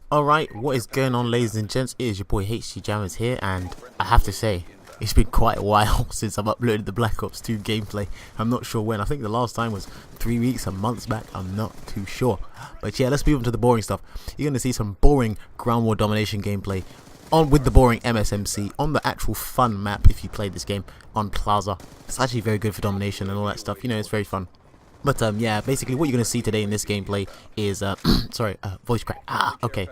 Alright, what is going on, ladies and gents? It is your boy HDJammerz here, and I have to say, it's been quite a while since I've uploaded the Black Ops 2 gameplay. I'm not sure when. I think the last time was 3 weeks or months back. I'm not too sure. But yeah, let's move on to the boring stuff. You're going to see some boring ground war domination gameplay on with the boring MSMC on the actual fun map if you played this game on Plaza. It's actually very good for domination and all that stuff. You know, it's very fun. But yeah, basically what you're going to see today in this gameplay is, sorry, voice crack, okay.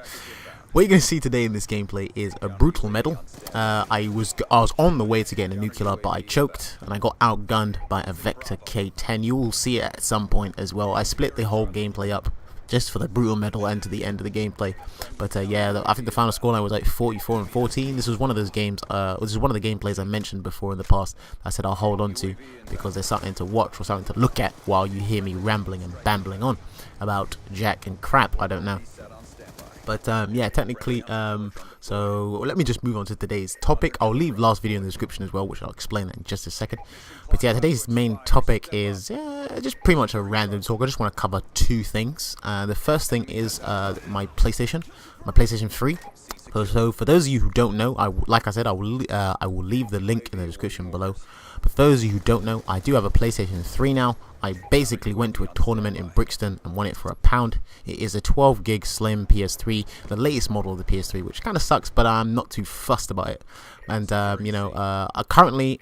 What you're going to see today in this gameplay is a brutal medal. I was on the way to getting a nuclear, but I choked, and I got outgunned by a Vector K10. You will see it at some point as well. I split the whole gameplay up just for the brutal medal and to the end of the gameplay. But yeah, I think the final scoreline was like 44-14. This was one of those games, this is one of the gameplays I mentioned before in the past. I said I'll hold on to because there's something to watch or something to look at while you hear me rambling and bambling on about jack and crap, I don't know. But yeah, technically, so let me just move on to today's topic. I'll leave last video in the description as well, which I'll explain that in just a second. But yeah, today's main topic is just pretty much a random talk. I just want to cover two things. The first thing is my PlayStation 3. So for those of you who don't know, like I said, I will leave the link in the description below. But for those of you who don't know, I do have a PlayStation 3 now. I basically went to a tournament in Brixton and won it for £1. It is a 12 gig slim PS3, the latest model of the PS3, which kind of sucks, but I'm not too fussed about it. And you know, currently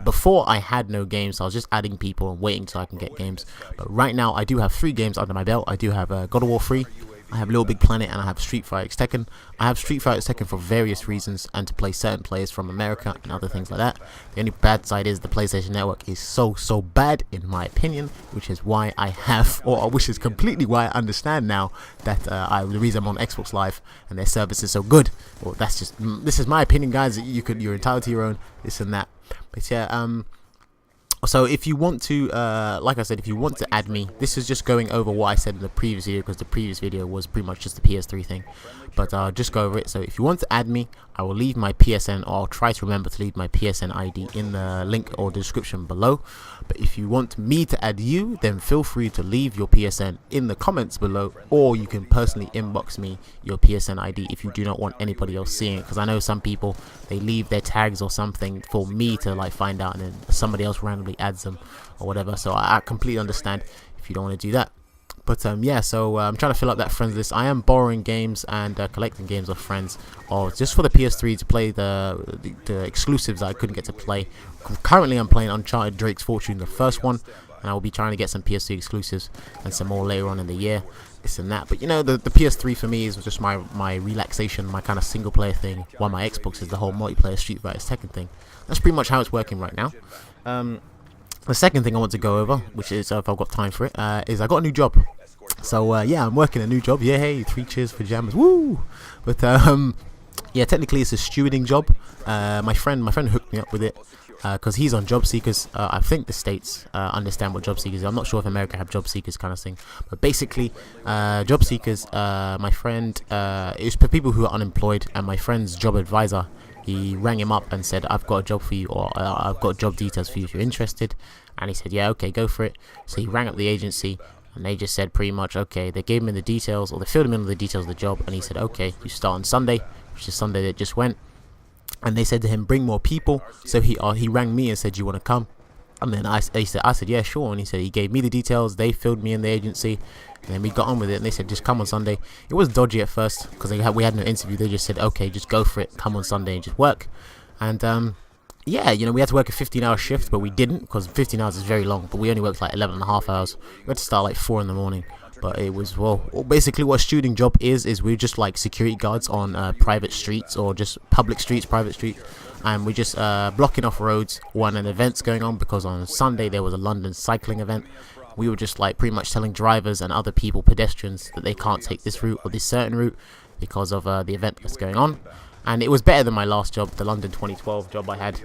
before I had no games, so I was just adding people and waiting till I can get games. But right now I do have 3 games under my belt. I do have God of War 3. I have Little Big Planet, and I have Street Fighter X Tekken. I have Street Fighter X Tekken for various reasons and to play certain players from America and other things like that. The only bad side is the PlayStation Network is so bad in my opinion, which is why I have, or which is completely why I understand now that the reason I'm on Xbox Live and their service is so good. Well, that's just, this is my opinion, guys. You're entitled to your own, this and that. But yeah, so if you want to, like I said, if you want to add me, this is just going over what I said in the previous video, because the previous video was pretty much just the PS3 thing. But I'll just go over it. So if you want to add me, I will leave my PSN, or I'll try to remember to leave my PSN ID in the link or description below. But if you want me to add you, then feel free to leave your PSN in the comments below, or you can personally inbox me your PSN ID if you do not want anybody else seeing it, because I know some people, they leave their tags or something for me to like find out, and then somebody else randomly adds them or whatever. So I completely understand if you don't want to do that. But yeah, so I'm trying to fill up that friends list. I am borrowing games and collecting games of friends, or just for the PS3 to play the exclusives that I couldn't get to play. Currently I'm playing Uncharted Drake's Fortune, the first one, and I will be trying to get some PS3 exclusives and some more later on in the year, this and that. But you know, the PS3 for me is just my relaxation, my kind of single player thing, while my Xbox is the whole multiplayer Street Fighter Tekken thing. That's pretty much how it's working right now. The second thing I want to go over, which is if I've got time for it, is I got a new job. So yeah, I'm working a new job. Yeah, hey, 3 cheers for Jammers, woo! But yeah, technically it's a stewarding job. My friend hooked me up with it because he's on job seekers. I think the states understand what job seekers is. I'm not sure if America have job seekers kind of thing, but basically job seekers. My friend, it was for people who are unemployed, and my friend's job advisor, he rang him up and said, I've got a job for you, or I've got job details for you if you're interested. And he said, yeah, okay, go for it. So he rang up the agency, and they just said pretty much, okay, they gave him the details, or they filled him in with the details of the job, and he said, okay, you start on Sunday, which is Sunday that just went. And they said to him, bring more people. So he rang me and said, you want to come? And then I said, yeah, sure. And he said, he gave me the details, they filled me in the agency, and then we got on with it. And they said, just come on Sunday. It was dodgy at first because we had no interview. They just said, okay, just go for it, come on Sunday and just work. And yeah, you know, we had to work a 15-hour shift, but we didn't, because 15 hours is very long. But we only worked like 11.5 hours. We had to start like 4 in the morning. But it was, well, basically what a stewarding job is we're just like security guards on private streets, or just public streets, private streets. And we're just blocking off roads when an event's going on, because on Sunday there was a London cycling event. We were just like pretty much telling drivers and other people, pedestrians, that they can't take this route or this certain route because of the event that's going on. And it was better than my last job, the London 2012 job I had,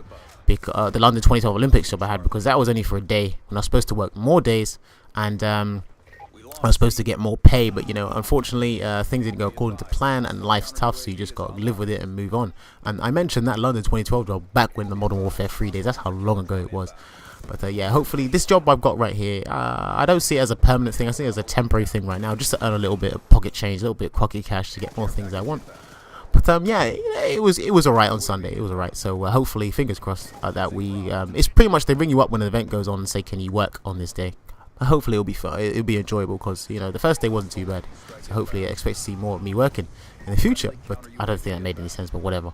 the London 2012 Olympics job I had, because that was only for a day, and I was supposed to work more days. And I was supposed to get more pay, but you know, unfortunately, things didn't go according to plan, and life's tough, so you just got to live with it and move on. And I mentioned that London 2012 job back when the Modern Warfare 3 days. That's how long ago it was. But yeah, hopefully this job I've got right here, I don't see it as a permanent thing. I see it as a temporary thing right now, just to earn a little bit of pocket change, a little bit of pocket cash to get more things I want. But yeah, it was alright on Sunday. It was alright. So hopefully, fingers crossed that we. It's pretty much they ring you up when an event goes on and say, "Can you work on this day?" Hopefully it'll be fun. It'll be enjoyable because you know the first day wasn't too bad. So hopefully I expect to see more of me working in the future. But I don't think that made any sense. But whatever.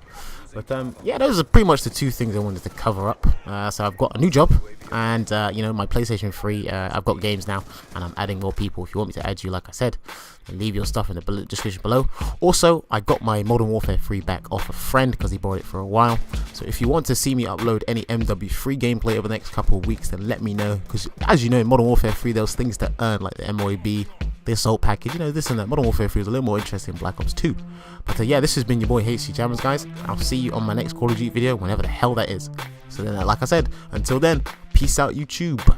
But yeah, those are pretty much the two things I wanted to cover up. So I've got a new job, and you know, my PlayStation 3. I've got games now, and I'm adding more people. If you want me to add you, like I said, then leave your stuff in the description below. Also, I got my Modern Warfare 3 back off a friend because he borrowed it for a while. So if you want to see me upload any MW3 gameplay over the next couple of weeks, then let me know. Because as you know, in Modern Warfare 3, there was things to earn like the MOAB, the assault package, you know, this and that. Modern Warfare 3 is a little more interesting in Black Ops 2. But yeah, this has been your boy HDJammerz, guys. I'll see you on my next Call of Duty video, whenever the hell that is. So then, like I said, until then, peace out, YouTube.